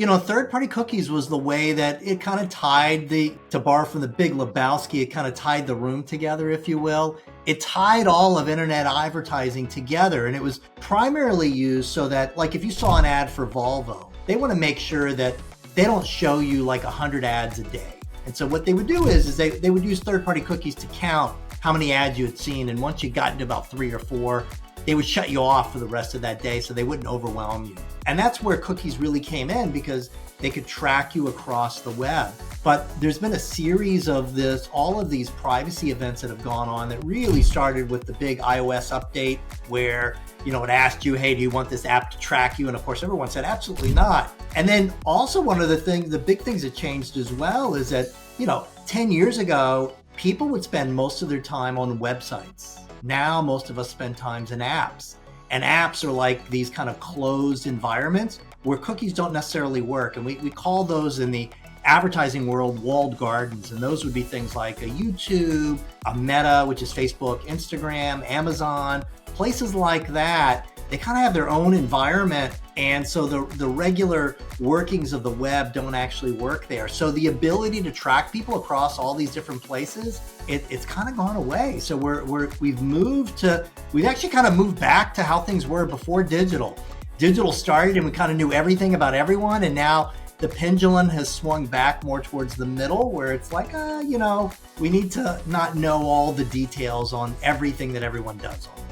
Third-party cookies was the way that it kind of tied to borrow from the Big Lebowski, it kind of tied the room together, if you will. It tied all of internet advertising together, and it was primarily used so that, like, if you saw an ad for Volvo, they want to make sure that they don't show you like 100 ads a day. And so what they would do is they would use third-party cookies to count how many ads you had seen, and once you got into about 3 or 4, they would shut you off for the rest of that day so they wouldn't overwhelm you. And that's where cookies really came in, because they could track you across the web. But there's been a series of all of these privacy events that have gone on that really started with the big iOS update where, it asked you, hey, do you want this app to track you? And of course, everyone said, absolutely not. And then also one of the big things that changed as well is that, 10 years ago, people would spend most of their time on websites. Now, most of us spend times in apps. And apps are like these kind of closed environments where cookies don't necessarily work. And we call those in the advertising world walled gardens. And those would be things like a YouTube, a Meta, which is Facebook, Instagram, Amazon, places like that. They kind of have their own environment. And so the regular workings of the web don't actually work there. So the ability to track people across all these different places, it's kind of gone away. So we've actually kind of moved back to how things were before digital. Digital started and we kind of knew everything about everyone. And now the pendulum has swung back more towards the middle where it's like, we need to not know all the details on everything that everyone does on